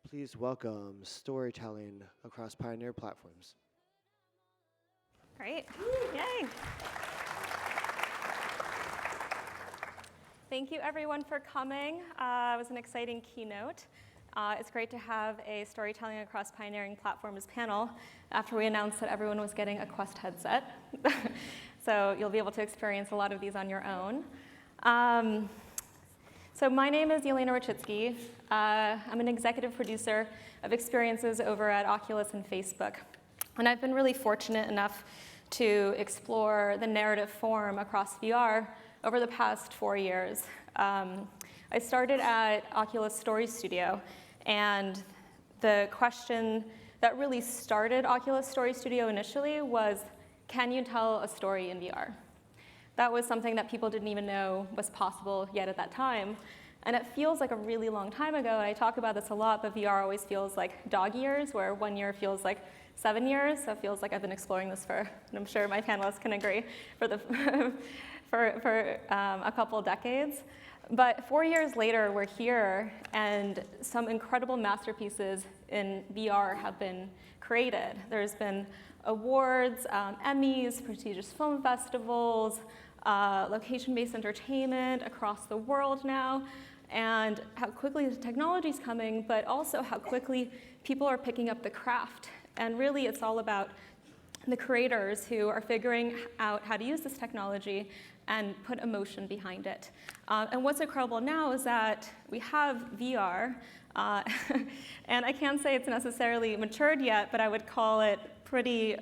Please welcome storytelling across pioneer platforms. Great. Yay. Thank you, everyone, for coming. It was an exciting keynote. It's great to have a storytelling across pioneering platforms panel after we announced that everyone was getting a Quest headset. So you'll be able to experience a lot of these on your own. So my name is Yelena Rachitsky. I'm an executive producer of experiences over at Oculus and Facebook. And I've been really fortunate enough to explore the narrative form across VR over the past 4 years. I started at Oculus Story Studio, and the question that really started Oculus Story Studio initially was, can you tell a story in VR? That was something that people didn't even know was possible yet at that time. And it feels like a really long time ago, and I talk about this a lot, but VR always feels like dog years, where 1 year feels like 7 years, so it feels like I've been exploring this for, and I'm sure my panelists can agree, for, a couple decades. But 4 years later, we're here, and some incredible masterpieces in VR have been created. There's been awards, Emmys, prestigious film festivals, location-based entertainment across the world now, and how quickly the technology is coming, but also how quickly people are picking up the craft. And really, it's all about the creators who are figuring out how to use this technology and put emotion behind it. And what's incredible now is that we have VR, and I can't say it's necessarily matured yet, but I would call it pretty,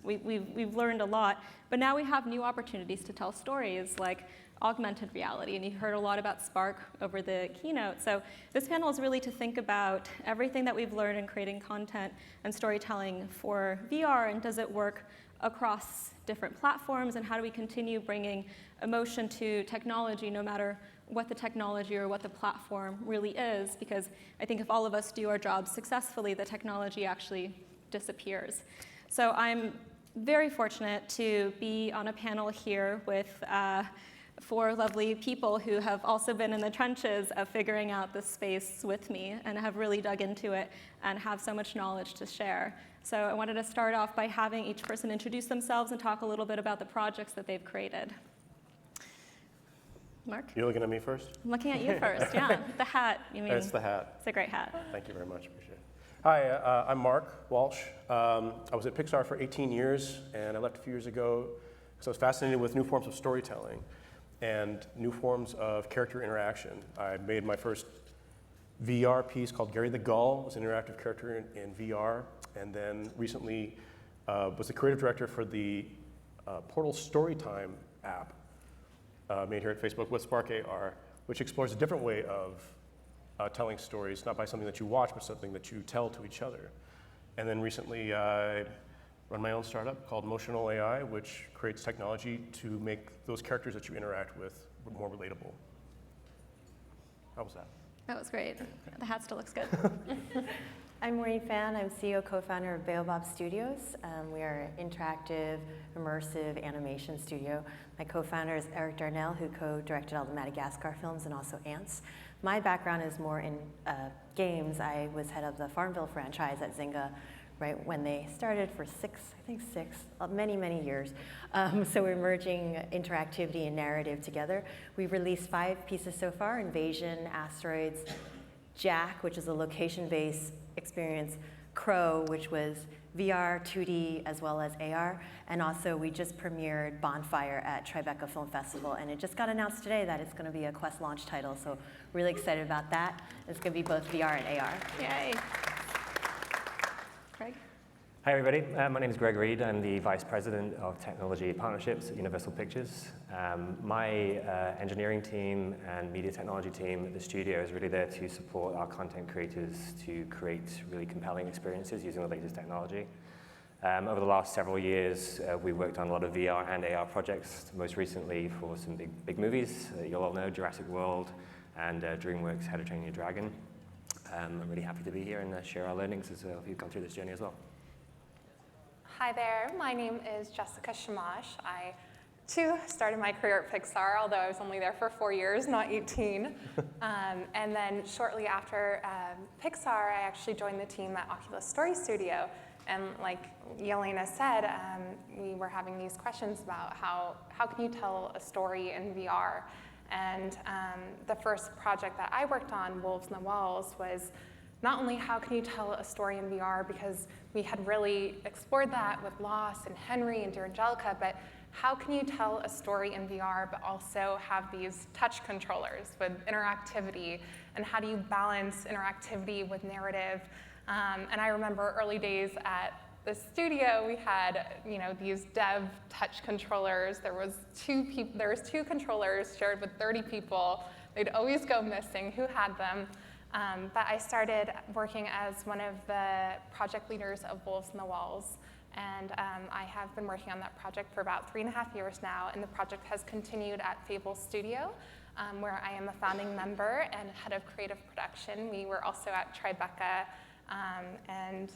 we've learned a lot. But now we have new opportunities to tell stories, like augmented reality, and you heard a lot about Spark over the keynote. So this panel is really to think about everything that we've learned in creating content and storytelling for VR, and does it work across different platforms, and how do we continue bringing emotion to technology no matter what the technology or what the platform really is, because I think if all of us do our jobs successfully, the technology actually disappears. So I'm very fortunate to be on a panel here with 4 lovely people who have also been in the trenches of figuring out this space with me and have really dug into it and have so much knowledge to share. So I wanted to start off by having each person introduce themselves and talk a little bit about the projects that they've created. Mark? You're looking at me first? I'm looking at you first, yeah. The hat, you mean? It's the hat. It's a great hat. Thank you very much, appreciate it. Hi, I'm Mark Walsh. I was at Pixar for 18 years, and I left a few years ago because I was fascinated with new forms of storytelling and new forms of character interaction. I made my first VR piece called Gary the Gull. It was an interactive character in VR, and then recently was the creative director for the Portal Storytime app made here at Facebook with Spark AR, which explores a different way of telling stories, not by something that you watch, but something that you tell to each other. And then recently, I run my own startup called Motional AI, which creates technology to make those characters that you interact with more relatable. How was that? That was great. The hat still looks good. I'm Maureen Fan. I'm CEO, co-founder of Baobab Studios. We are an interactive, immersive animation studio. My co-founder is Eric Darnell, who co-directed all the Madagascar films and also Ants. My background is more in games. I was head of the Farmville franchise at Zynga right when they started for many, many years. So we're merging interactivity and narrative together. We've released 5 pieces so far: Invasion, Asteroids, Jack, which is a location-based experience, Crow, which was VR, 2D, as well as AR, and also we just premiered Bonfire at Tribeca Film Festival, and it just got announced today that it's going to be a Quest launch title, so really excited about that. It's going to be both VR and AR. Yay. Greg? Hi, everybody. My name is Gregory. I'm the Vice President of Technology Partnerships at Universal Pictures. My engineering team and media technology team at the studio is really there to support our content creators to create really compelling experiences using the latest technology. Over the last several years, we worked on a lot of VR and AR projects, most recently for some big movies that you'll all know, Jurassic World and DreamWorks' How to Train Your Dragon. I'm really happy to be here and share our learnings as we've gone through this journey as well. Hi there, my name is Jessica Shamash. I 2002, started my career at Pixar, although I was only there for 4 years, not 18. And then shortly after Pixar, I actually joined the team at Oculus Story Studio. And like Yelena said, we were having these questions about how can you tell a story in VR? And the first project that I worked on, Wolves on the Walls, was not only how can you tell a story in VR, because we had really explored that with Lost and Henry and Dear Angelica, but how can you tell a story in VR but also have these touch controllers with interactivity, and how do you balance interactivity with narrative? And I remember early days at the studio, we had these dev touch controllers. There was two controllers shared with 30 people. They'd always go missing. Who had them? But I started working as one of the project leaders of Wolves on the Walls. And I have been working on that project for about 3.5 years now. And the project has continued at Fable Studio, where I am a founding member and head of creative production. We were also at Tribeca. And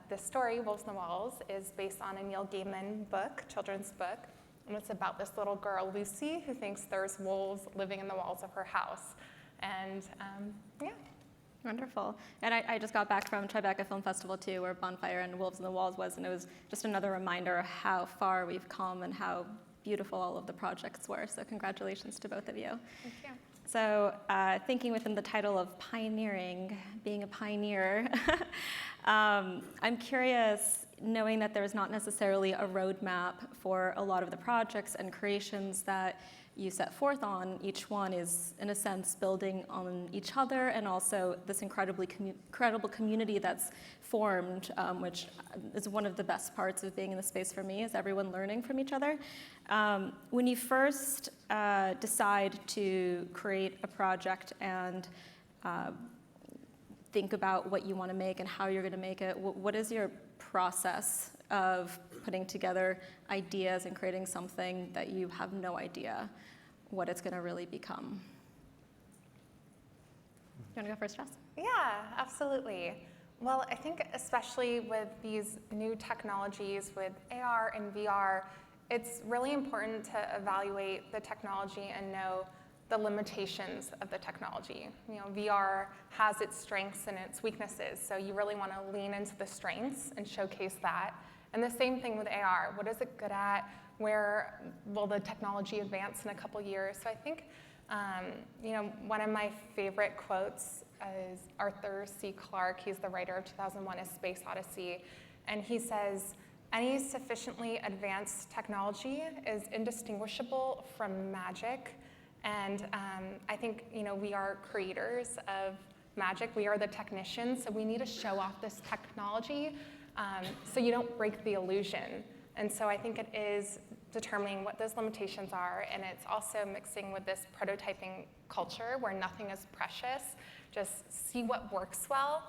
the story, Wolves on the Walls, is based on a Neil Gaiman book, children's book. And it's about this little girl, Lucy, who thinks there's wolves living in the walls of her house. And yeah. Wonderful. And I just got back from Tribeca Film Festival too, where Bonfire and Wolves on the Walls was, and it was just another reminder of how far we've come and how beautiful all of the projects were. So congratulations to both of you. Thank you. So thinking within the title of pioneering, being a pioneer, I'm curious, knowing that there's not necessarily a roadmap for a lot of the projects and creations that you set forth on, each one is, in a sense, building on each other, and also this incredible community that's formed, which is one of the best parts of being in the space for me, is everyone learning from each other. When you first decide to create a project and think about what you want to make and how you're going to make it, what is your process of putting together ideas and creating something that you have no idea what it's going to really become? You want to go first, Jess? Yeah, absolutely. Well, I think especially with these new technologies, with AR and VR, it's really important to evaluate the technology and know the limitations of the technology. VR has its strengths and its weaknesses, so you really want to lean into the strengths and showcase that. And the same thing with AR. What is it good at? Where will the technology advance in a couple years? So I think, one of my favorite quotes is Arthur C. Clarke. He's the writer of 2001: A Space Odyssey. And he says, any sufficiently advanced technology is indistinguishable from magic. And I think, we are creators of magic. We are the technicians, so we need to show off this technology so you don't break the illusion. And so I think it is determining what those limitations are, and it's also mixing with this prototyping culture where nothing is precious. Just see what works well.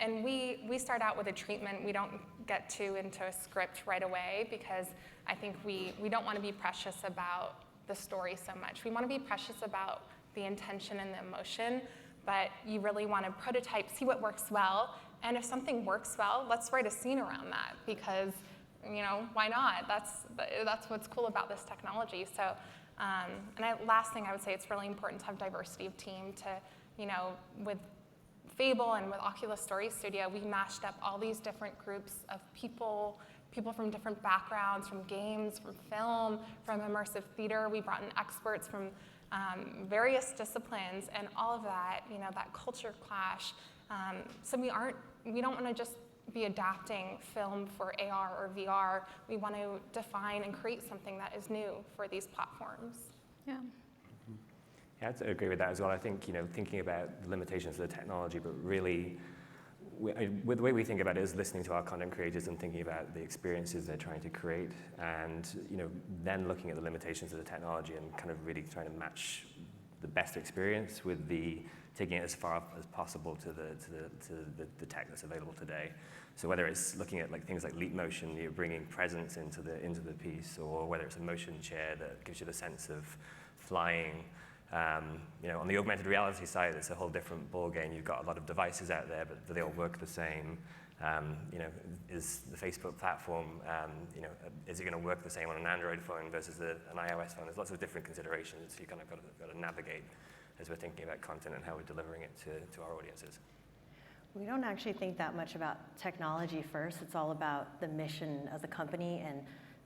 And we start out with a treatment. We don't get into a script right away, because I think we don't want to be precious about the story so much. We want to be precious about the intention and the emotion, but you really want to prototype, see what works well, and if something works well, let's write a scene around that, because why not? That's what's cool about this technology. So, last thing I would say, it's really important to have diversity of team. With Fable and with Oculus Story Studio, we mashed up all these different groups of people from different backgrounds, from games, from film, from immersive theater. We brought in experts from various disciplines, and all of that, that culture clash. So we don't want to just be adapting film for AR or VR. We want to define and create something that is new for these platforms. Yeah. Yeah, I agree with that as well. I think, thinking about the limitations of the technology, but really, with the way we think about it is listening to our content creators and thinking about the experiences they're trying to create, and then looking at the limitations of the technology and kind of really trying to match the best experience with taking it as far as possible to the tech that's available today. So whether it's looking at things like leap motion, you're bringing presence into the piece, or whether it's a motion chair that gives you the sense of flying. On the augmented reality side, it's a whole different ball game. You've got a lot of devices out there, but they all work the same. Is the Facebook platform, is it going to work the same on an Android phone versus an iOS phone? There's lots of different considerations you kind of got to navigate as we're thinking about content and how we're delivering it to our audiences. We don't actually think that much about technology first. It's all about the mission of the company and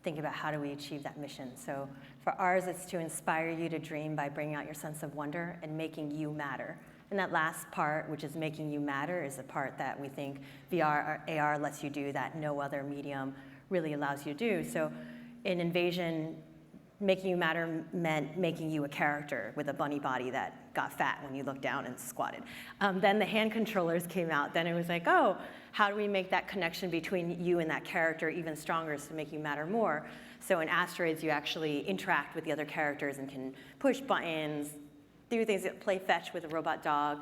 think about how do we achieve that mission. So for ours, it's to inspire you to dream by bringing out your sense of wonder and making you matter. And that last part, which is making you matter, is the part that we think VR or AR lets you do that no other medium really allows you to do. So in Invasion, making you matter meant making you a character with a bunny body that got fat when you looked down and squatted. Then the hand controllers came out. Then it was like, oh, how do we make that connection between you and that character even stronger to make you matter more? So in Asteroids, you actually interact with the other characters and can push buttons, do things, play fetch with a robot dog,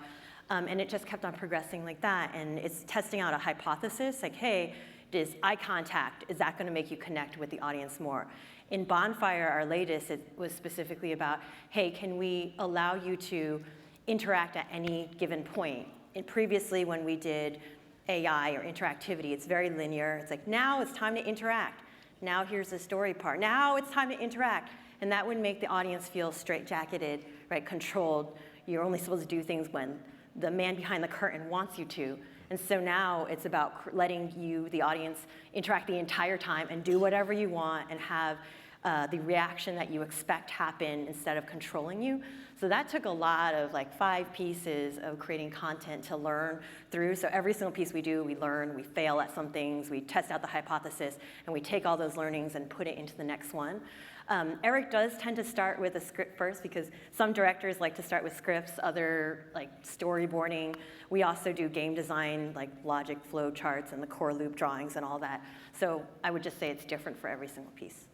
and it just kept on progressing like that. And it's testing out a hypothesis, like, hey, is eye contact, is that going to make you connect with the audience more? In Bonfire, our latest, it was specifically about, hey, can we allow you to interact at any given point? And previously, when we did AI or interactivity, it's very linear. It's like, now it's time to interact. Now here's the story part. Now it's time to interact. And that would make the audience feel straitjacketed, right, controlled. You're only supposed to do things when the man behind the curtain wants you to. And so now it's about letting you, the audience, interact the entire time and do whatever you want and have the reaction that you expect happen instead of controlling you. So that took a lot of 5 pieces of creating content to learn through. So every single piece we do, we learn, we fail at some things, we test out the hypothesis, and we take all those learnings and put it into the next one. Eric does tend to start with a script first because some directors like to start with scripts, other storyboarding. We also do game design, like logic flow charts and the core loop drawings and all that. So I would just say it's different for every single piece.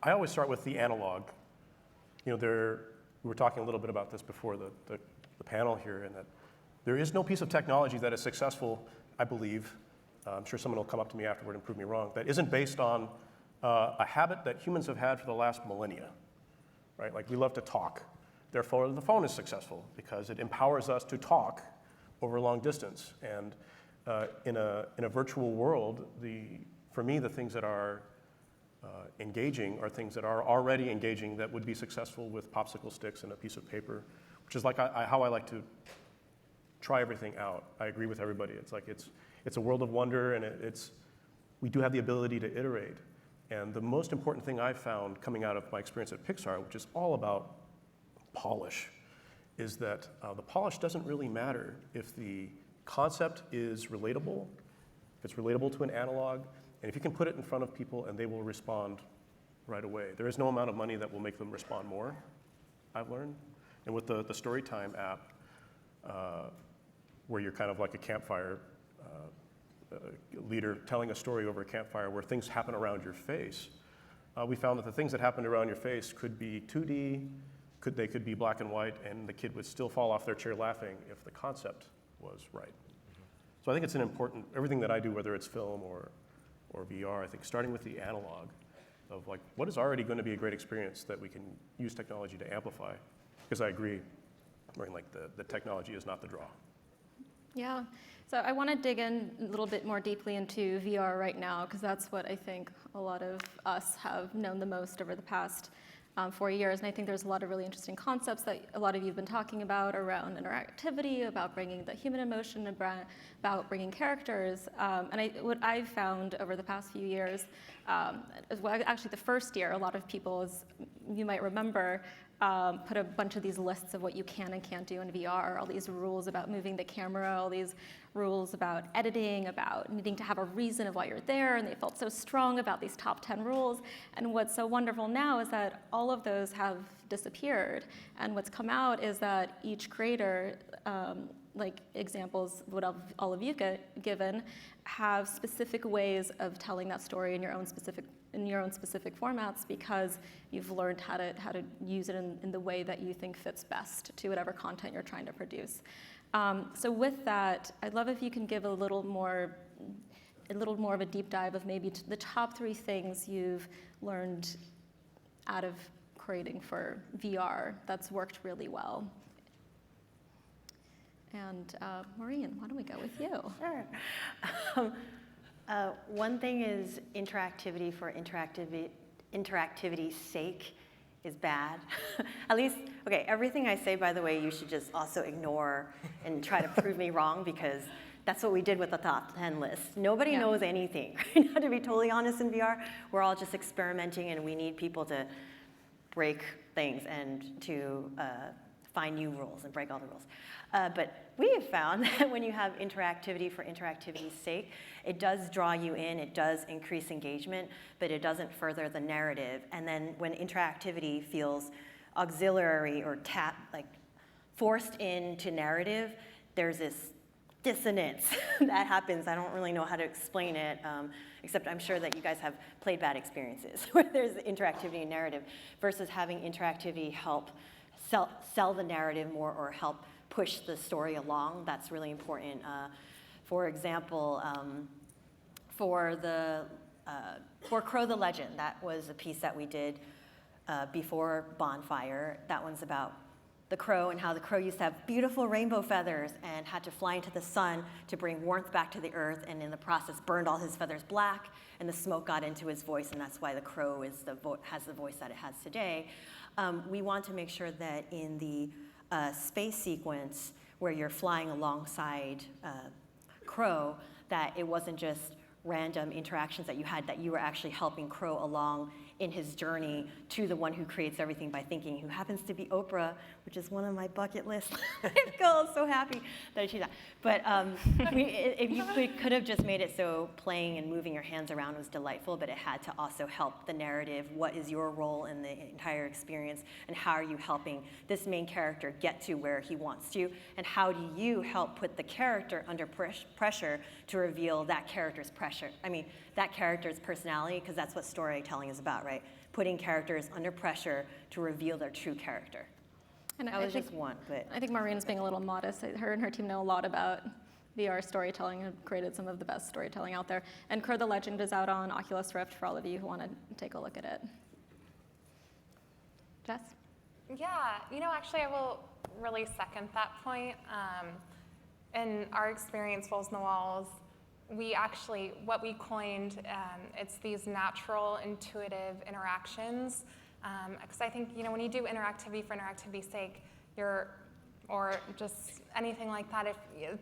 I always start with the analog. We were talking a little bit about this before the panel here, and that there is no piece of technology that is successful, I believe, I'm sure someone will come up to me afterward and prove me wrong, that isn't based on a habit that humans have had for the last millennia, right? Like we love to talk. Therefore, the phone is successful because it empowers us to talk over a long distance. And in a virtual world, for me, the things that are engaging are things that are already engaging that would be successful with popsicle sticks and a piece of paper, which is like how I like to try everything out. I agree with everybody. It's like it's a world of wonder, and we do have the ability to iterate. And the most important thing I've found coming out of my experience at Pixar, which is all about polish, is that the polish doesn't really matter if the concept is relatable, if it's relatable to an analog, and if you can put it in front of people and they will respond right away. There is no amount of money that will make them respond more, I've learned. And with the Storytime app, where you're kind of like a campfire leader telling a story over a campfire where things happen around your face, we found that the things that happened around your face could be 2D, they could be black and white, and the kid would still fall off their chair laughing if the concept was right. Mm-hmm. So I think it's an important, everything that I do, whether it's film or VR, I think starting with the analog of what is already going to be a great experience that we can use technology to amplify, because I agree, the technology is not the draw. Yeah, so I want to dig in a little bit more deeply into VR right now, because that's what I think a lot of us have known the most over the past 4 years. And I think there's a lot of really interesting concepts that a lot of you have been talking about around interactivity, about bringing the human emotion, about bringing characters. And what I've found over the past few years, actually the first year, a lot of people, as you might remember, put a bunch of these lists of what you can and can't do in VR, all these rules about moving the camera, all these rules about editing, about needing to have a reason of why you're there, and they felt so strong about these top 10 rules. And what's so wonderful now is that all of those have disappeared. And what's come out is that each creator, like examples what all of you given, have specific ways of telling that story in your own specific formats, because you've learned how to use it in the way that you think fits best to whatever content you're trying to produce. So with that, I'd love if you can give a little more of a deep dive of maybe the top 3 things you've learned out of creating for VR that's worked really well. And Maureen, why don't we go with you? Sure. One thing is interactivity for interactivity's sake is bad. At least, okay, everything I say, by the way, you should just also ignore and try to prove me wrong, because that's what we did with the top 10 list. Nobody knows anything right now, to be totally honest, in VR. We're all just experimenting, and we need people to break things and to find new rules and break all the rules. But we have found that when you have interactivity for interactivity's sake, it does draw you in, it does increase engagement, but it doesn't further the narrative. And then when interactivity feels auxiliary or forced into narrative, there's this dissonance that happens. I don't really know how to explain it, except I'm sure that you guys have played bad experiences where there's interactivity and narrative versus having interactivity help sell the narrative more or help push the story along. That's really important. For example, for Crow the Legend, that was a piece that we did before Bonfire. That one's about the crow and how the crow used to have beautiful rainbow feathers and had to fly into the sun to bring warmth back to the earth, and in the process burned all his feathers black, and the smoke got into his voice, and that's why the crow has the voice that it has today. We want to make sure that in the space sequence where you're flying alongside Crow, that it wasn't just random interactions that you had, that you were actually helping Crow along in his journey to the one who creates everything by thinking, who happens to be Oprah, which is one of my bucket list goals. So happy that I achieved that. But if you could have just made it so playing and moving your hands around was delightful, but it had to also help the narrative. What is your role in the entire experience, and how are you helping this main character get to where he wants to, and how do you help put the character under pressure to reveal that character's that character's personality, because that's what storytelling is about, right? Putting characters under pressure to reveal their true character. And that was just one, but I think Maureen's being a little modest. Her and her team know a lot about VR storytelling and have created some of the best storytelling out there. And Crow the Legend is out on Oculus Rift for all of you who want to take a look at it. Jess? Yeah, actually I will really second that point. In our experience, Walls on the Walls, what we coined, it's these natural, intuitive interactions. Because I think, when you do interactivity for interactivity's sake, or just anything like that, if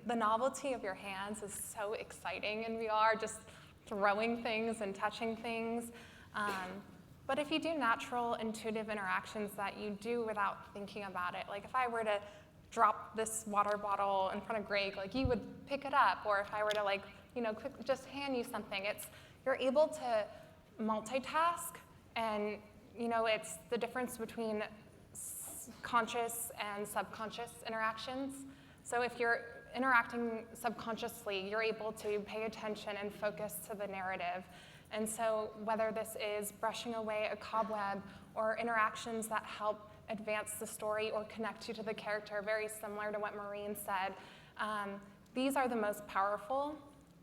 the novelty of your hands is so exciting in VR, just throwing things and touching things. But if you do natural, intuitive interactions that you do without thinking about it, like if I were to drop this water bottle in front of Greg, you would pick it up, or if I were to just hand you something, you're able to multitask, and it's the difference between conscious and subconscious interactions. So if you're interacting subconsciously, you're able to pay attention and focus to the narrative. And so whether this is brushing away a cobweb or interactions that help advance the story or connect you to the character, very similar to what Maureen said, these are the most powerful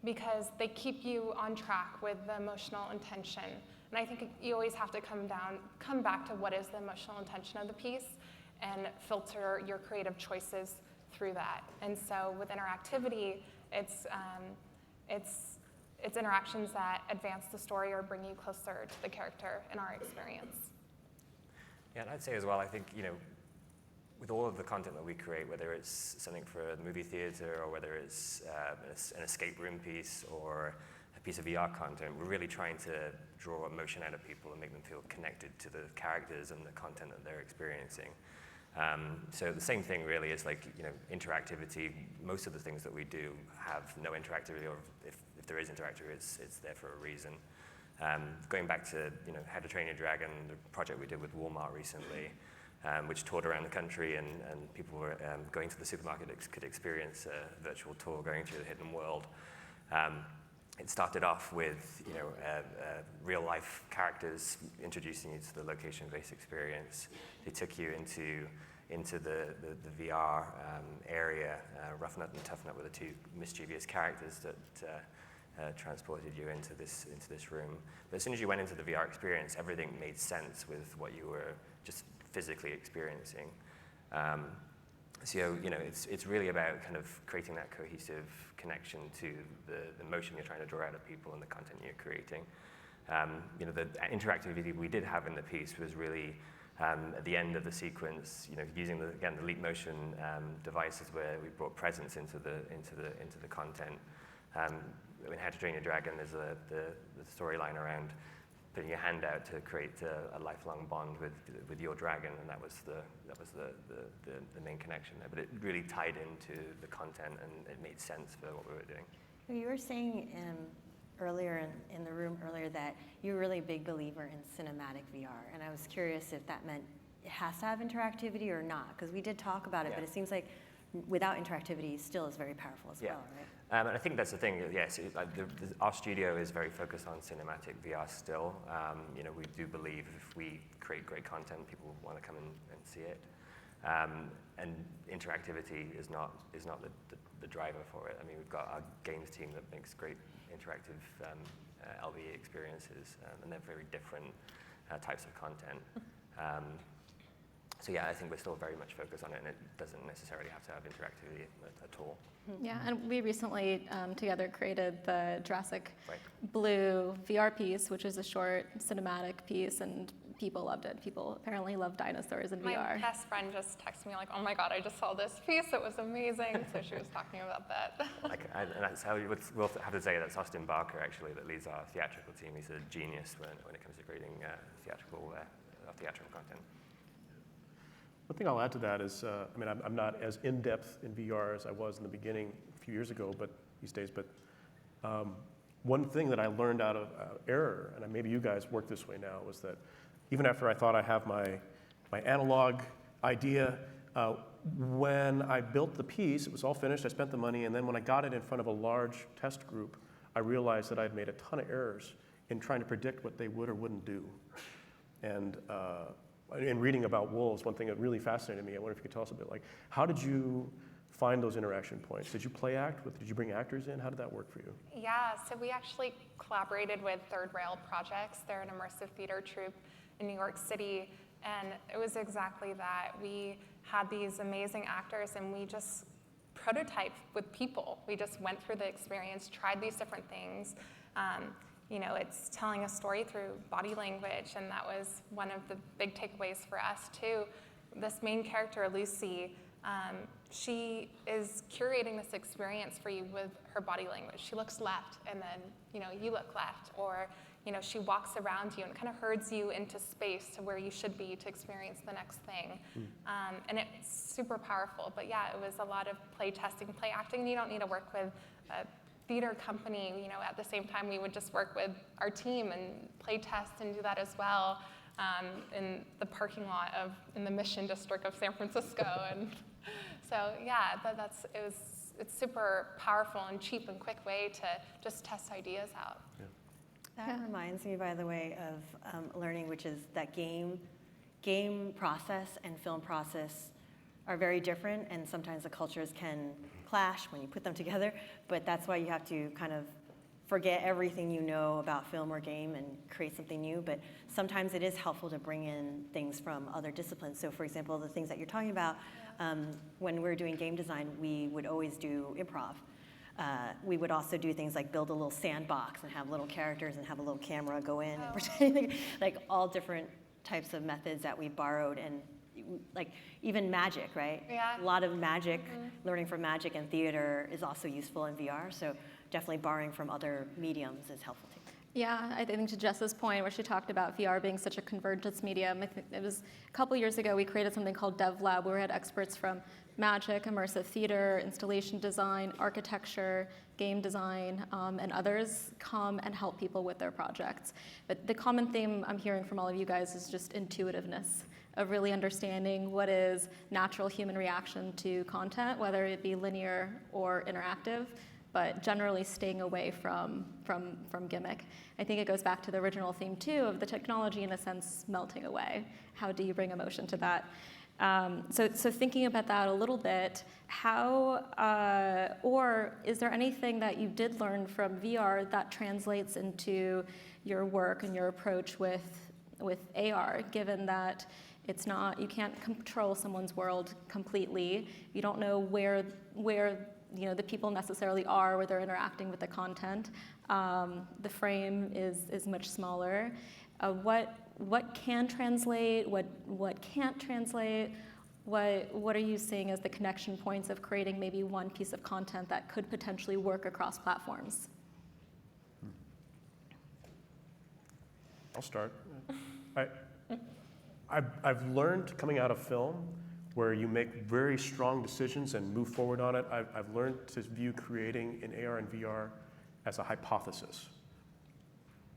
because they keep you on track with the emotional intention. And I think you always have to come back to what is the emotional intention of the piece and filter your creative choices through that. And so with interactivity, it's interactions that advance the story or bring you closer to the character in our experience. Yeah, and I'd say as well, I think, with all of the content that we create, whether it's something for the movie theater or whether it's an escape room piece or a piece of VR content, we're really trying to draw emotion out of people and make them feel connected to the characters and the content that they're experiencing. So the same thing really is interactivity. Most of the things that we do have no interactivity, or if there is interactivity, it's there for a reason. Going back to How to Train Your Dragon, the project we did with Walmart recently, which toured around the country, and people were going to the supermarket could experience a virtual tour going through the hidden world. It started off with real life characters introducing you to the location-based experience. They took you into the VR area. Rough Nut and Tough Nut were the two mischievous characters that transported you into this room. But as soon as you went into the VR experience, everything made sense with what you were just physically experiencing. So, it's really about kind of creating that cohesive connection to the motion you're trying to draw out of people and the content you're creating. The interactivity we did have in the piece was really at the end of the sequence, using the leap motion devices where we brought presence into the content. In How to Train Your Dragon, there's the storyline around putting your hand out to create a lifelong bond with your dragon, and that was the main connection there. But it really tied into the content, and it made sense for what we were doing. You were saying earlier in the room earlier that you're really a big believer in cinematic VR, and I was curious if that meant it has to have interactivity or not, because we did talk about it, but it seems like without interactivity still is very powerful as well, right? And I think that's the thing. Yes, our studio is very focused on cinematic VR still. We do believe if we create great content, people want to come and see it. And interactivity is not the driver for it. I mean, we've got our games team that makes great interactive LBE experiences, and they're very different types of content. So yeah, I think we're still very much focused on it, and it doesn't necessarily have to have interactivity at all. Yeah, and we recently together created the Jurassic Blue VR piece, which is a short cinematic piece, and people loved it. People apparently love dinosaurs in VR. My best friend just texted me like, "Oh my God, I just saw this piece. It was amazing." So she was talking about that. And that's how we'll have to say that's Austin Barker actually that leads our theatrical team. He's a genius when it comes to creating theatrical content. One thing I'll add to that is, I'm not as in-depth in VR as I was in the beginning a few years ago, but these days. But one thing that I learned out of error, and maybe you guys work this way now, was that even after I thought I have my analog idea, when I built the piece, it was all finished, I spent the money, and then when I got it in front of a large test group, I realized that I'd made a ton of errors in trying to predict what they would or wouldn't do. And in reading about wolves, one thing that really fascinated me, I wonder if you could tell us a bit, how did you find those interaction points? Did you play act? Did you bring actors in? How did that work for you? Yeah, so we actually collaborated with Third Rail Projects. They're an immersive theater troupe in New York City, and it was exactly that. We had these amazing actors, and we just prototyped with people. We just went through the experience, tried these different things. It's telling a story through body language, and that was one of the big takeaways for us too. This main character, Lucy, she is curating this experience for you with her body language. She looks left, and then you look left, or she walks around you and kind of herds you into space to where you should be to experience the next thing. And it's super powerful. But yeah, it was a lot of play testing, play acting, and you don't need to work with a theater company. At the same time, we would just work with our team and play test and do that as well in the parking lot in the Mission District of San Francisco. And so yeah, it's super powerful and cheap and quick way to just test ideas out. Yeah. That reminds me, by the way, of learning, which is that game process and film process are very different, and sometimes the cultures can clash when you put them together, but that's why you have to kind of forget everything you know about film or game and create something new. But sometimes it is helpful to bring in things from other disciplines. So for example, the things that you're talking about, when we're doing game design, we would always do improv. We would also do things like build a little sandbox and have little characters and have a little camera go in and pretend like all different types of methods that we borrowed, and like even magic, right? Yeah. A lot of magic, learning from magic and theater is also useful in VR. So definitely borrowing from other mediums is helpful too. Yeah, I think to Jess's point, where she talked about VR being such a convergence medium, I think it was a couple years ago we created something called DevLab, where we had experts from magic, immersive theater, installation design, architecture, game design, and others come and help people with their projects. But the common theme I'm hearing from all of you guys is just intuitiveness of really understanding what is natural human reaction to content, whether it be linear or interactive, but generally staying away from gimmick. I think it goes back to the original theme too of the technology in a sense melting away. How do you bring emotion to that? So thinking about that a little bit, or is there anything that you did learn from VR that translates into your work and your approach with AR, given that It's not, you can't control someone's world completely. You don't know where the people necessarily are, where they're interacting with the content. The frame is much smaller. What can translate? What can't translate? What are you seeing as the connection points of creating maybe one piece of content that could potentially work across platforms? I'll start. I've learned coming out of film where you make very strong decisions and move forward on it. I've learned to view creating in AR and VR as a hypothesis.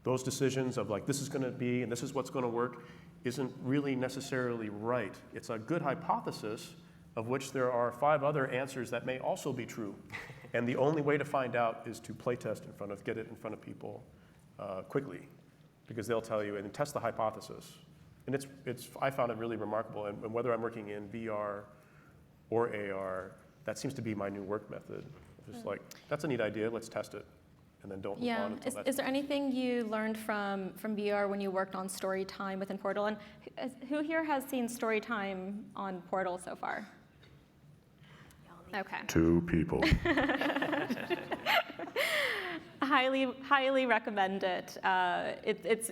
Those decisions of like, this is going to be and this is what's going to work isn't really necessarily right. It's a good hypothesis of which there are 5 other answers that may also be true. And the only way to find out is to play test get it in front of people quickly, because they'll tell you and test the hypothesis. And I found it really remarkable. And whether I'm working in VR or AR, that seems to be my new work method. Just like, that's a neat idea, let's test it. And then don't move on until that's... Is there anything you learned from VR when you worked on story time within Portal? And who here has seen story time on Portal so far? Okay. 2 people. Highly recommend it. It's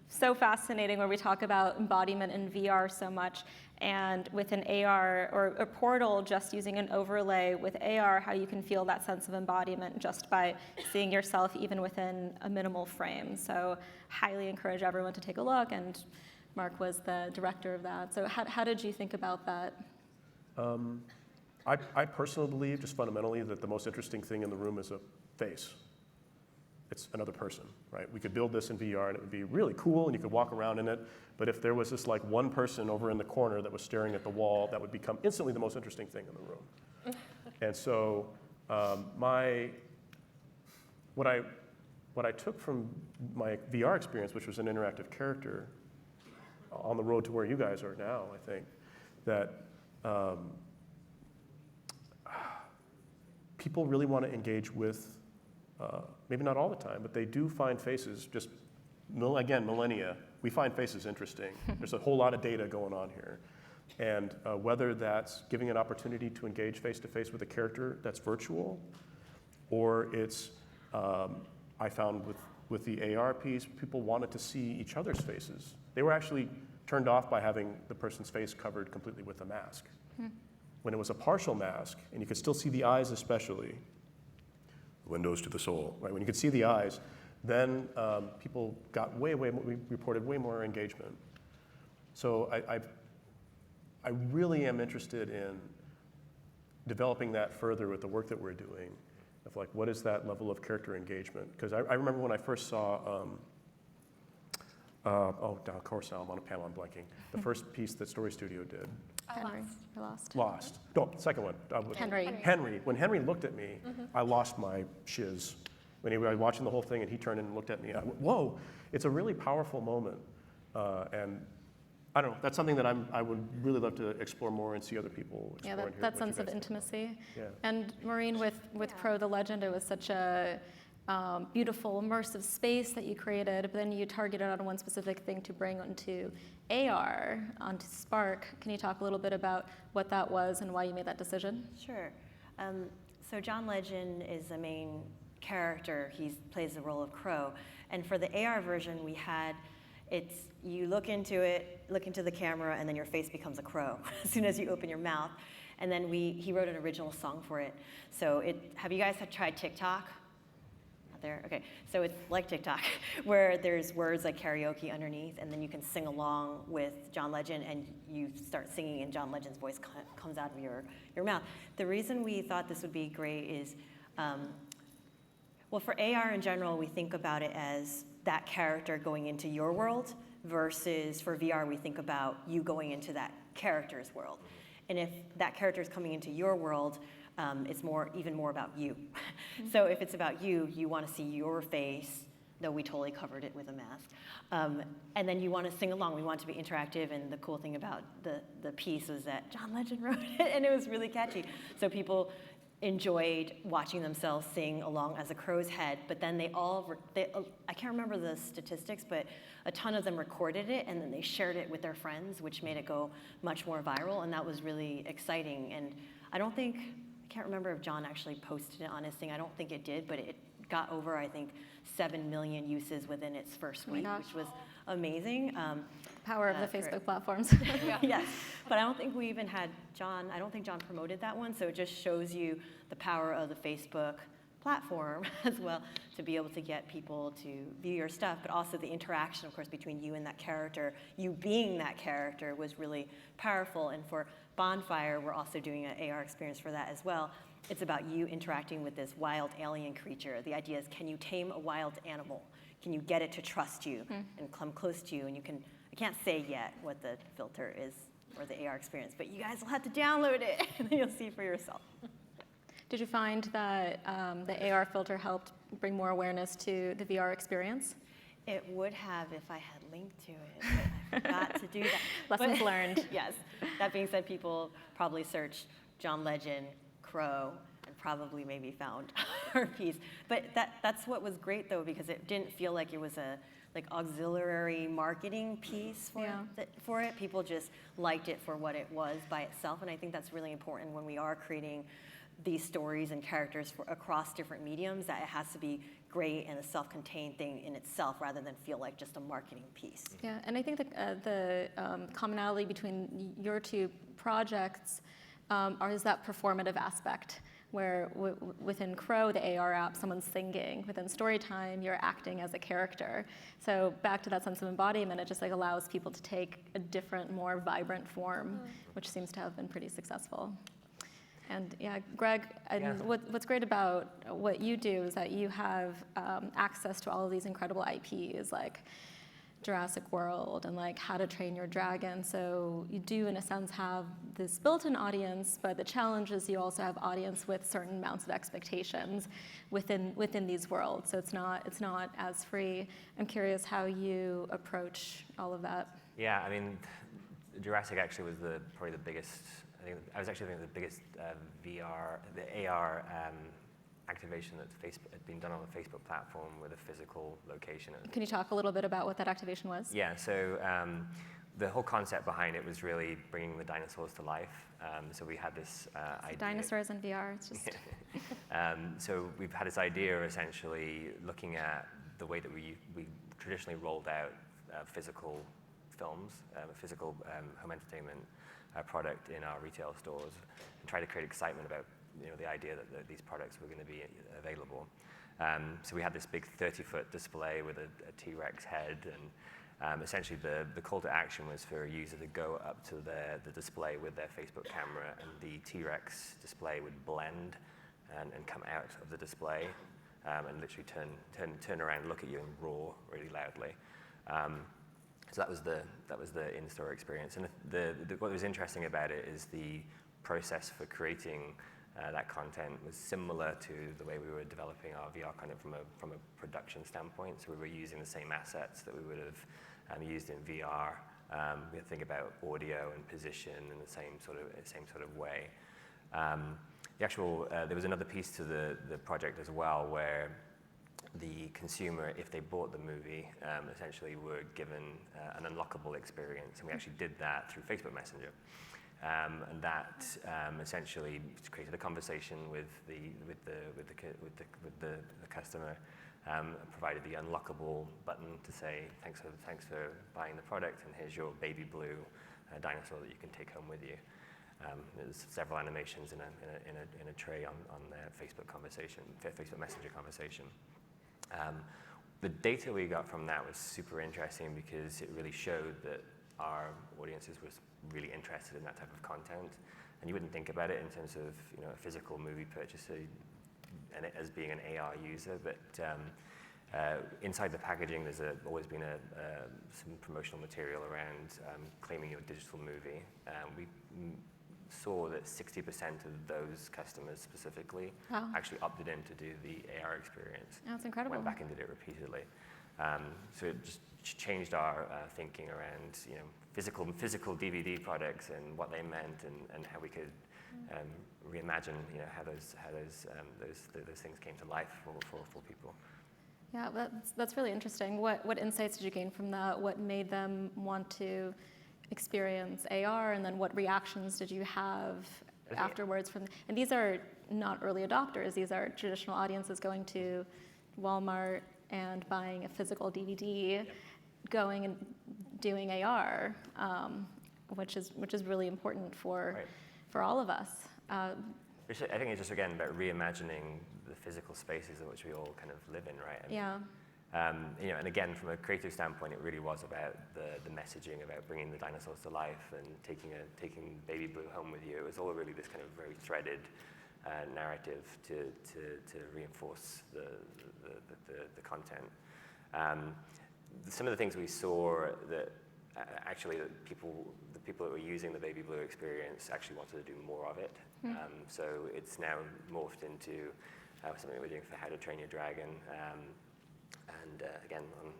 so fascinating where we talk about embodiment in VR so much, and with an AR or a Portal, just using an overlay with AR, how you can feel that sense of embodiment just by seeing yourself even within a minimal frame. So highly encourage everyone to take a look, and Mark was the director of that. So how did you think about that? I personally believe, just fundamentally, that the most interesting thing in the room is a face. It's another person, right? We could build this in VR and it would be really cool and you could walk around in it, but if there was this like one person over in the corner that was staring at the wall, that would become instantly the most interesting thing in the room. And so what I took from my VR experience, which was an interactive character on the road to where you guys are now, I think, that people really want to engage with, maybe not all the time, but they do find faces, just, again, millennia, we find faces interesting. There's a whole lot of data going on here. And whether that's giving an opportunity to engage face-to-face with a character that's virtual, or it's, I found with the AR piece, people wanted to see each other's faces. They were actually turned off by having the person's face covered completely with a mask. When it was a partial mask, and you could still see the eyes especially, windows to the soul, right? When you could see the eyes, then people got we reported way more engagement. So I really am interested in developing that further with the work that we're doing, of like, what is that level of character engagement? Because I remember when I first saw, of course now I'm on a panel, I'm blanking, the first piece that Story Studio did. Henry, you're lost. Lost. No, second one. Henry. When Henry looked at me, I lost my shiz. When he was watching the whole thing and he turned and looked at me, I went, whoa, it's a really powerful moment. And I don't know, that's something that I would really love to explore more and see other people explore. Yeah, that sense of intimacy. Yeah. And Maureen, with Crow the Legend, it was such a beautiful, immersive space that you created, but then you targeted on one specific thing to bring onto AR, onto Spark. Can you talk a little bit about what that was and why you made that decision? Sure. So John Legend is the main character. He plays the role of Crow. And for the AR version, we had, you look into the camera, and then your face becomes a crow as soon as you open your mouth. And then he wrote an original song for it. So have you guys tried TikTok? There? Okay, so it's like TikTok, where there's words like karaoke underneath, and then you can sing along with John Legend, and you start singing, and John Legend's voice comes out of your mouth. The reason we thought this would be great is, well, for AR in general, we think about it as that character going into your world, versus for VR, we think about you going into that character's world. And if that character is coming into your world, it's even more about you. So if it's about you, you want to see your face, though we totally covered it with a mask. And then you want to sing along. We want it to be interactive, and the cool thing about the piece was that John Legend wrote it, and it was really catchy. So people enjoyed watching themselves sing along as a crow's head, but then I can't remember the statistics, but a ton of them recorded it and then they shared it with their friends, which made it go much more viral, and that was really exciting. And I can't remember if John actually posted it on his thing. I don't think it did, but it got over, I think, 7 million uses within its first week, which was amazing. Power of the Facebook platforms. Yes, but I don't think we even had John, I don't think John promoted that one, so it just shows you the power of the Facebook platform as well, to be able to get people to view your stuff, but also the interaction, of course, between you and that character. You being that character was really powerful, and for Bonfire, we're also doing an AR experience for that as well. It's about you interacting with this wild alien creature. The idea is, can you tame a wild animal? Can you get it to trust you and come close to you? And I can't say yet what the filter is or the AR experience, but you guys will have to download it and then you'll see for yourself. Did you find that the AR filter helped bring more awareness to the VR experience? It would have if I had linked to it, but I forgot to do that. Lessons learned. Yes. That being said, people probably searched John Legend, Crow, and probably maybe found our piece. But that's what was great, though, because it didn't feel like it was a auxiliary marketing piece for it. People just liked it for what it was by itself, and I think that's really important when we are creating these stories and characters across different mediums, that it has to be great and a self-contained thing in itself rather than feel like just a marketing piece. Yeah, and I think the commonality between your two projects is that performative aspect, where within Crow, the AR app, someone's singing. Within Storytime, you're acting as a character. So back to that sense of embodiment, it just allows people to take a different, more vibrant form, which seems to have been pretty successful. And yeah, Greg, what's great about what you do is that you have access to all of these incredible IPs, like Jurassic World and How to Train Your Dragon. So you do, in a sense, have this built-in audience, but the challenge is you also have audience with certain amounts of expectations within these worlds. So it's not as free. I'm curious how you approach all of that. Yeah, I mean, Jurassic actually was probably the biggest. I was actually the biggest the AR activation that had been done on the Facebook platform with a physical location. Can you talk a little bit about what that activation was? Yeah, so the whole concept behind it was really bringing the dinosaurs to life. So we had this idea. Dinosaurs in VR, it's just... So we've had this idea of essentially looking at the way that we traditionally rolled out physical films, physical home entertainment product in our retail stores, and try to create excitement about the idea that these products were going to be available. So we had this big 30-foot display with a T-Rex head, and essentially the call to action was for a user to go up to the display with their Facebook camera, and the T-Rex display would blend and come out of the display, and literally turn around, look at you, and roar really loudly. So that was the in-store experience, and what was interesting about it is the process for creating that content was similar to the way we were developing our VR kind of from a production standpoint. So we were using the same assets that we would have used in VR. We had to think about audio and position in the same sort of way. There was another piece to the project as well, where the consumer, if they bought the movie, essentially were given an unlockable experience, and we actually did that through Facebook Messenger, and that essentially created a conversation with the customer, provided the unlockable button to say thanks for buying the product, and here's your baby blue dinosaur that you can take home with you. There's several animations in a tray on the Facebook Messenger conversation. The data we got from that was super interesting because it really showed that our audiences was really interested in that type of content, and you wouldn't think about it in terms of a physical movie purchaser and it as being an AR user, but inside the packaging there's always been some promotional material around claiming your digital movie. We saw that 60% of those customers specifically actually opted in to do the AR experience. That's incredible. Went back and did it repeatedly. So it just changed our thinking around physical DVD products and what they meant, and how we could reimagine, how those things came to life for people. Yeah, that's really interesting. What insights did you gain from that? What made them want to experience AR, and then what reactions did you have afterwards from? And these are not early adopters. These are traditional audiences going to Walmart and buying a physical DVD, going and doing AR, which is really important for all of us. I think it's just, again, about reimagining the physical spaces in which we all kind of live in, right? And again, from a creative standpoint, it really was about the messaging about bringing the dinosaurs to life and taking Baby Blue home with you. It was all really this kind of very threaded narrative to reinforce the content. Some of the things we saw that actually the people that were using the Baby Blue experience actually wanted to do more of it. So it's now morphed into something we're doing for How to Train Your Dragon, and again on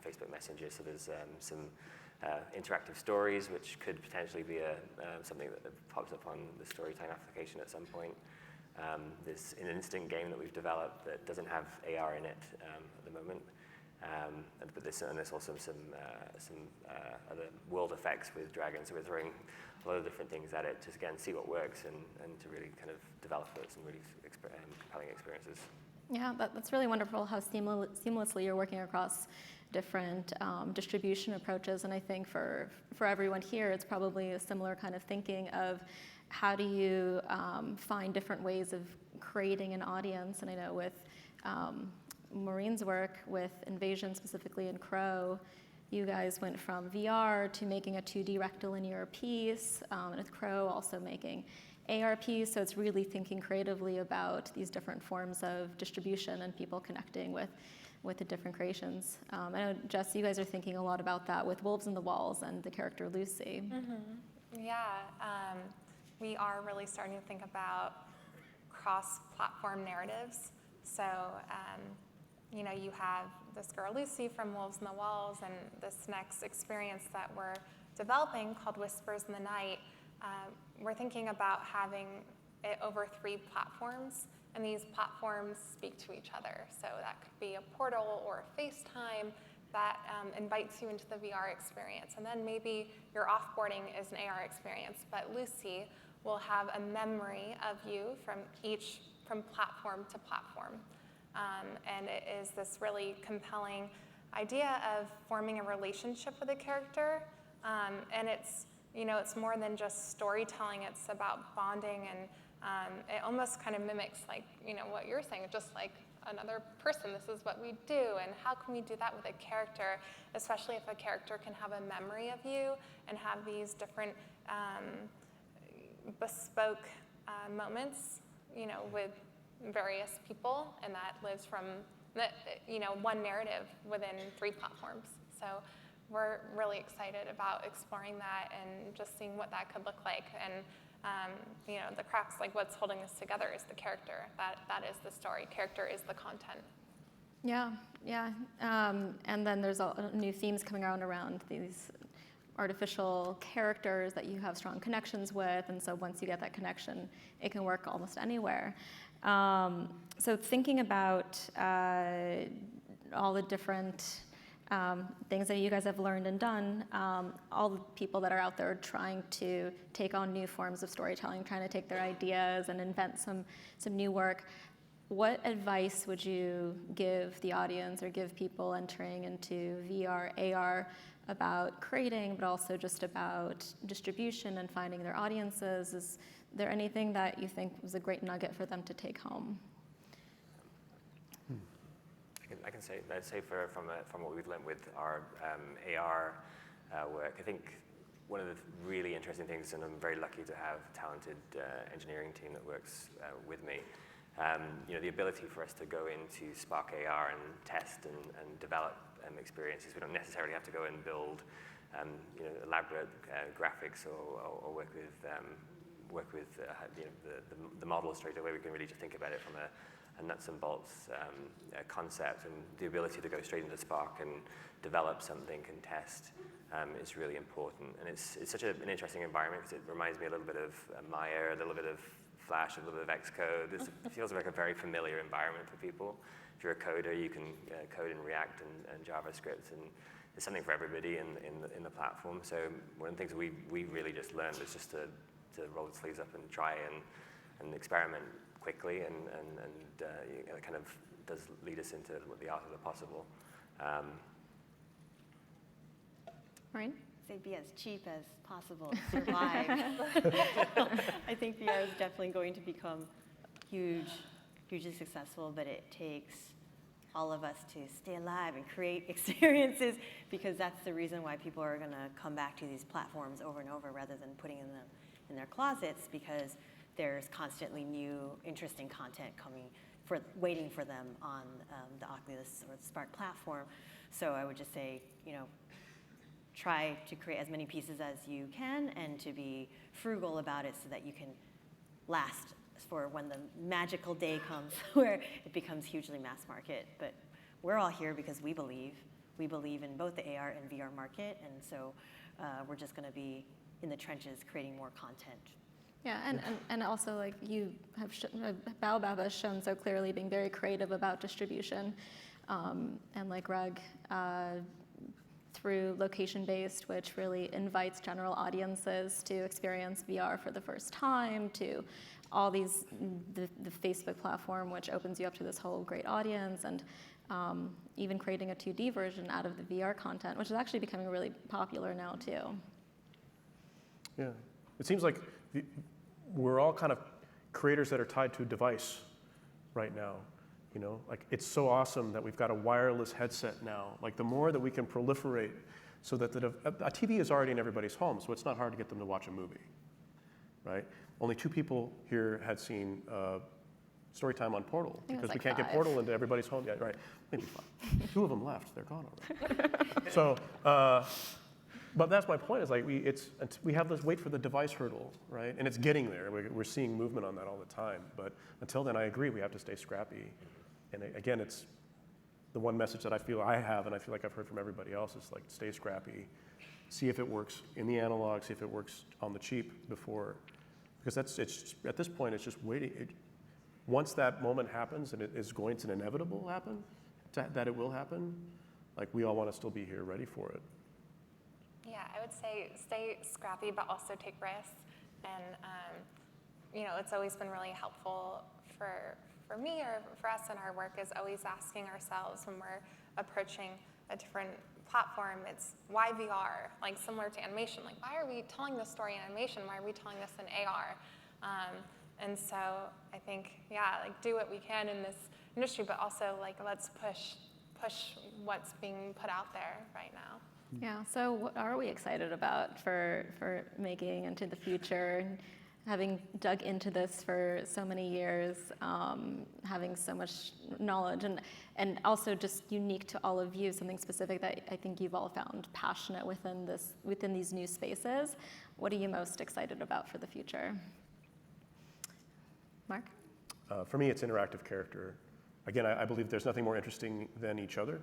Facebook Messenger. So there's some interactive stories, which could potentially be something that pops up on the Storytime application at some point. There's an instant game that we've developed that doesn't have AR in it at the moment. But there's also some other world effects with dragons. So we're throwing a lot of different things at it to, again, see what works and to really kind of develop some really compelling experiences. Yeah, that's really wonderful how seamlessly you're working across different distribution approaches. And I think for everyone here, it's probably a similar kind of thinking of how do you find different ways of creating an audience. And I know with Maureen's work with Invasion, specifically in Crow, you guys went from VR to making a 2D rectilinear piece, and with Crow also making AR piece. So it's really thinking creatively about these different forms of distribution and people connecting with the different creations. I know, Jess, you guys are thinking a lot about that with Wolves in the Walls and the character Lucy. Yeah, we are really starting to think about cross-platform narratives. So, you have this girl Lucy from Wolves in the Walls, and this next experience that we're developing called Whispers in the Night. We're thinking about having it over 3 platforms, and these platforms speak to each other. So that could be a portal or a FaceTime that invites you into the VR experience. And then maybe your offboarding is an AR experience, but Lucy will have a memory of you from platform to platform. And it is this really compelling idea of forming a relationship with a character. And it's more than just storytelling. It's about bonding, and it almost kind of mimics what you're saying, just like another person. This is what we do, and how can we do that with a character, especially if a character can have a memory of you and have these different bespoke moments, with various people, and that lives from one narrative within 3 platforms. So we're really excited about exploring that and just seeing what that could look like. And the crux, what's holding this together, is the character. That is the story. Character is the content. Yeah. And then there's new themes coming around these artificial characters that you have strong connections with, and so once you get that connection, it can work almost anywhere. So thinking about all the different things that you guys have learned and done, all the people that are out there trying to take on new forms of storytelling, trying to take their ideas and invent some new work, what advice would you give the audience or give people entering into VR, AR about creating, but also just about distribution and finding their audiences? Is there anything that you think was a great nugget for them to take home? I can say from what we've learned with our AR work, I think one of the really interesting things, and I'm very lucky to have a talented engineering team that works with me, the ability for us to go into Spark AR and test and develop experiences. We don't necessarily have to go and build elaborate graphics or work with the model straight away. We can really just think about it from a nuts and bolts concept, and the ability to go straight into Spark and develop something and test is really important. And it's such an interesting environment because it reminds me a little bit of Maya, a little bit of Flash, a little bit of Xcode. It feels like a very familiar environment for people. If you're a coder, you can code in React and JavaScript, and there's something for everybody in the platform. So one of the things we really just learned was just to roll the sleeves up and try and experiment quickly, and it kind of does lead us into the art of the possible. Maureen? Say be as cheap as possible to survive. I think VR is definitely going to become hugely successful, but it takes all of us to stay alive and create experiences, because that's the reason why people are going to come back to these platforms over and over rather than putting them in their closets, because there's constantly new, interesting content waiting for them on the Oculus or the Spark platform. So I would just say, try to create as many pieces as you can and to be frugal about it so that you can last for when the magical day comes where it becomes hugely mass market. But we're all here because we believe in both the AR and VR market, and so we're just going to be in the trenches creating more content. Yeah, and also, like, you have Baobab has shown so clearly being very creative about distribution, and like Greg, through location-based, which really invites general audiences to experience VR for the first time, to all these, the Facebook platform, which opens you up to this whole great audience, and even creating a 2D version out of the VR content, which is actually becoming really popular now too. Yeah, it seems like we're all kind of creators that are tied to a device right now. Like, it's so awesome that we've got a wireless headset now. Like, the more that we can proliferate so that a TV is already in everybody's home, so it's not hard to get them to watch a movie, right? Only 2 people here had seen Storytime on Portal, because we can't get Portal into everybody's home yet, right? Maybe 5. 2 of them left, they're gone already. So, but that's my point, is like we have this wait for the device hurdle, right? And it's getting there. We're seeing movement on that all the time. But until then, I agree, we have to stay scrappy. And again, it's the one message that I feel I have, and I feel like I've heard from everybody else, is like, stay scrappy, see if it works in the analog, see if it works on the cheap before, because at this point, it's just waiting. Once that moment happens, and it is going to inevitable happen, that it will happen, like, we all want to still be here ready for it. Yeah, I would say stay scrappy, but also take risks. And it's always been really helpful for me or for us in our work, is always asking ourselves when we're approaching a different platform, it's why VR? Like, similar to animation, like, why are we telling this story in animation? Why are we telling this in AR? And so I think, like, do what we can in this industry, but also, like, let's push what's being put out there right now. Yeah, so what are we excited about for making into the future? Having dug into this for so many years, having so much knowledge, and also just unique to all of you, something specific that I think you've all found passionate within these new spaces. What are you most excited about for the future? Mark? For me, it's interactive character. Again, I believe there's nothing more interesting than each other.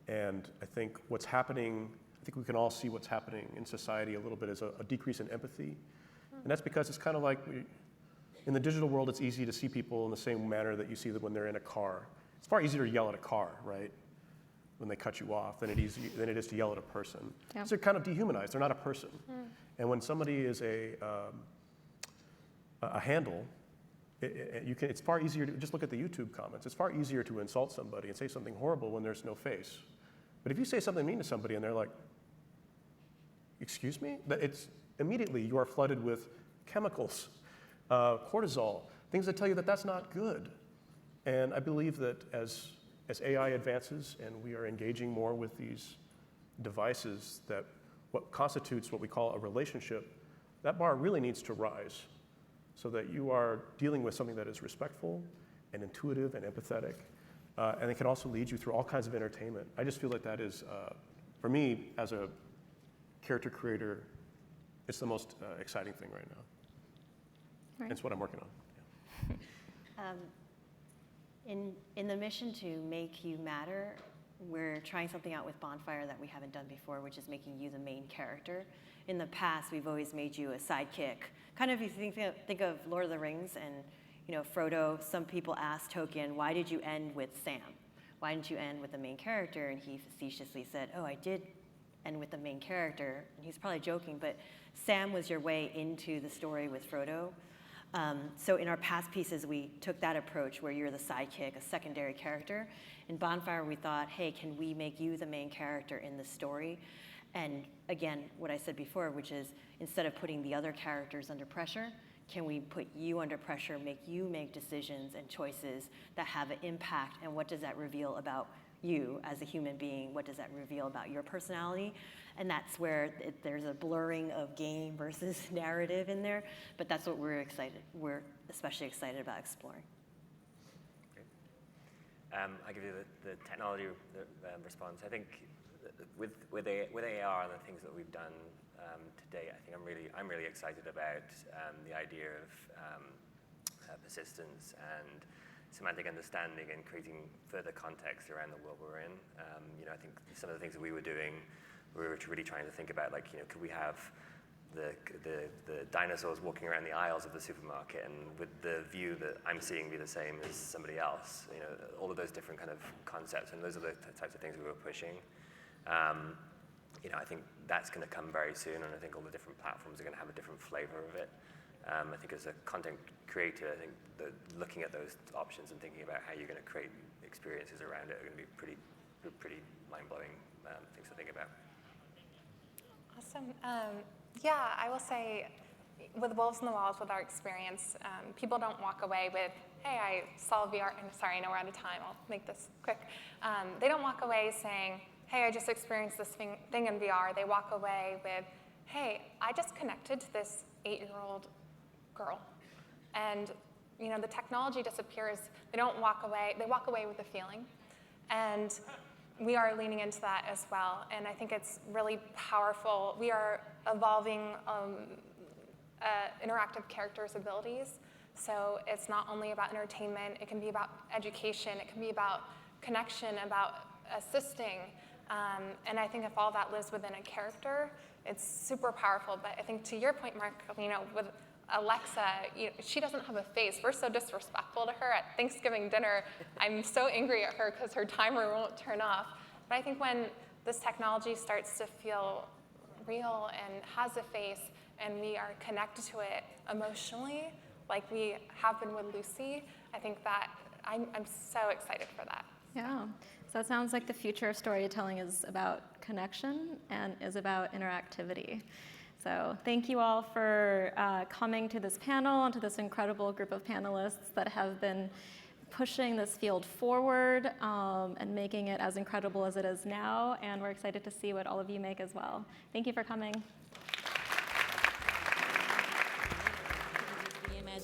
And I think what's happening, I think we can all see what's happening in society a little bit, is a decrease in empathy. And that's because it's kind of like, in the digital world, it's easy to see people in the same manner that you see them when they're in a car. It's far easier to yell at a car, right, when they cut you off, than it is to yell at a person. Yeah. So they're kind of dehumanized. They're not a person. And when somebody is a handle, it's far easier to just look at the YouTube comments. It's far easier to insult somebody and say something horrible when there's no face. But if you say something mean to somebody and they're like, excuse me? It's immediately you are flooded with chemicals, cortisol, things that tell you that that's not good. And I believe that as AI advances and we are engaging more with these devices, that what constitutes what we call a relationship, that bar really needs to rise, so that you are dealing with something that is respectful and intuitive and empathetic, and it can also lead you through all kinds of entertainment. I just feel like that is, for me, as a character creator, it's the most exciting thing right now. Right. It's what I'm working on. In the mission to make you matter, we're trying something out with Bonfire that we haven't done before, which is making you the main character. in the past, we've always made you a sidekick. Kind of, if you think of Lord of the Rings and, you know, Frodo, some people asked Tolkien, why did you end with Sam? Why didn't you end with the main character? And he facetiously said, oh, I did end with the main character. And he's probably joking, but Sam was your way into the story with Frodo. So in our past pieces, we took that approach where you're the sidekick, a secondary character. In Bonfire, we thought, hey, can we make you the main character in the story? And again, what I said before, which is instead of putting the other characters under pressure, can we put you under pressure, make you make decisions and choices that have an impact, and what does that reveal about you as a human being? What does that reveal about your personality? And that's where there's a blurring of game versus narrative in there, but that's what we're especially excited about exploring. I give you the technology response. I think with AR and the things that we've done to date, I think I'm really excited about the idea of persistence and semantic understanding and creating further context around the world we're in. You know, I think some of the things that we were doing, we were really trying to think about, like, you know, could we have the dinosaurs walking around the aisles of the supermarket, and would the view that I'm seeing be the same as somebody else? You know, all of those different kind of concepts, and those are the types of things we were pushing. You know, I think that's going to come very soon, and I think all the different platforms are going to have a different flavor of it. I think as a content creator, I think that looking at those options and thinking about how you're going to create experiences around it are going to be pretty mind-blowing things to think about. Awesome. Yeah, I will say, with Wolves on the Walls, with our experience, people don't walk away with, hey, I saw VR, and sorry, I know we're out of time, I'll make this quick. They don't walk away saying, hey, I just experienced this thing in VR. They walk away with, hey, I just connected to this 8-year-old girl. And, you know, the technology disappears. They don't walk away. They walk away with a feeling. And we are leaning into that as well. And I think it's really powerful. We are evolving interactive characters' abilities. So it's not only about entertainment. It can be about education. It can be about connection, about assisting. And I think if all that lives within a character, it's super powerful. But I think to your point, Mark, you know, with Alexa, you know, she doesn't have a face. We're so disrespectful to her at Thanksgiving dinner. I'm so angry at her because her timer won't turn off. But I think when this technology starts to feel real and has a face, and we are connected to it emotionally, like we have been with Lucy, I think that I'm so excited for that. Yeah, so it sounds like the future of storytelling is about connection and is about interactivity. So thank you all for coming to this panel and to this incredible group of panelists that have been pushing this field forward and making it as incredible as it is now. And we're excited to see what all of you make as well. Thank you for coming.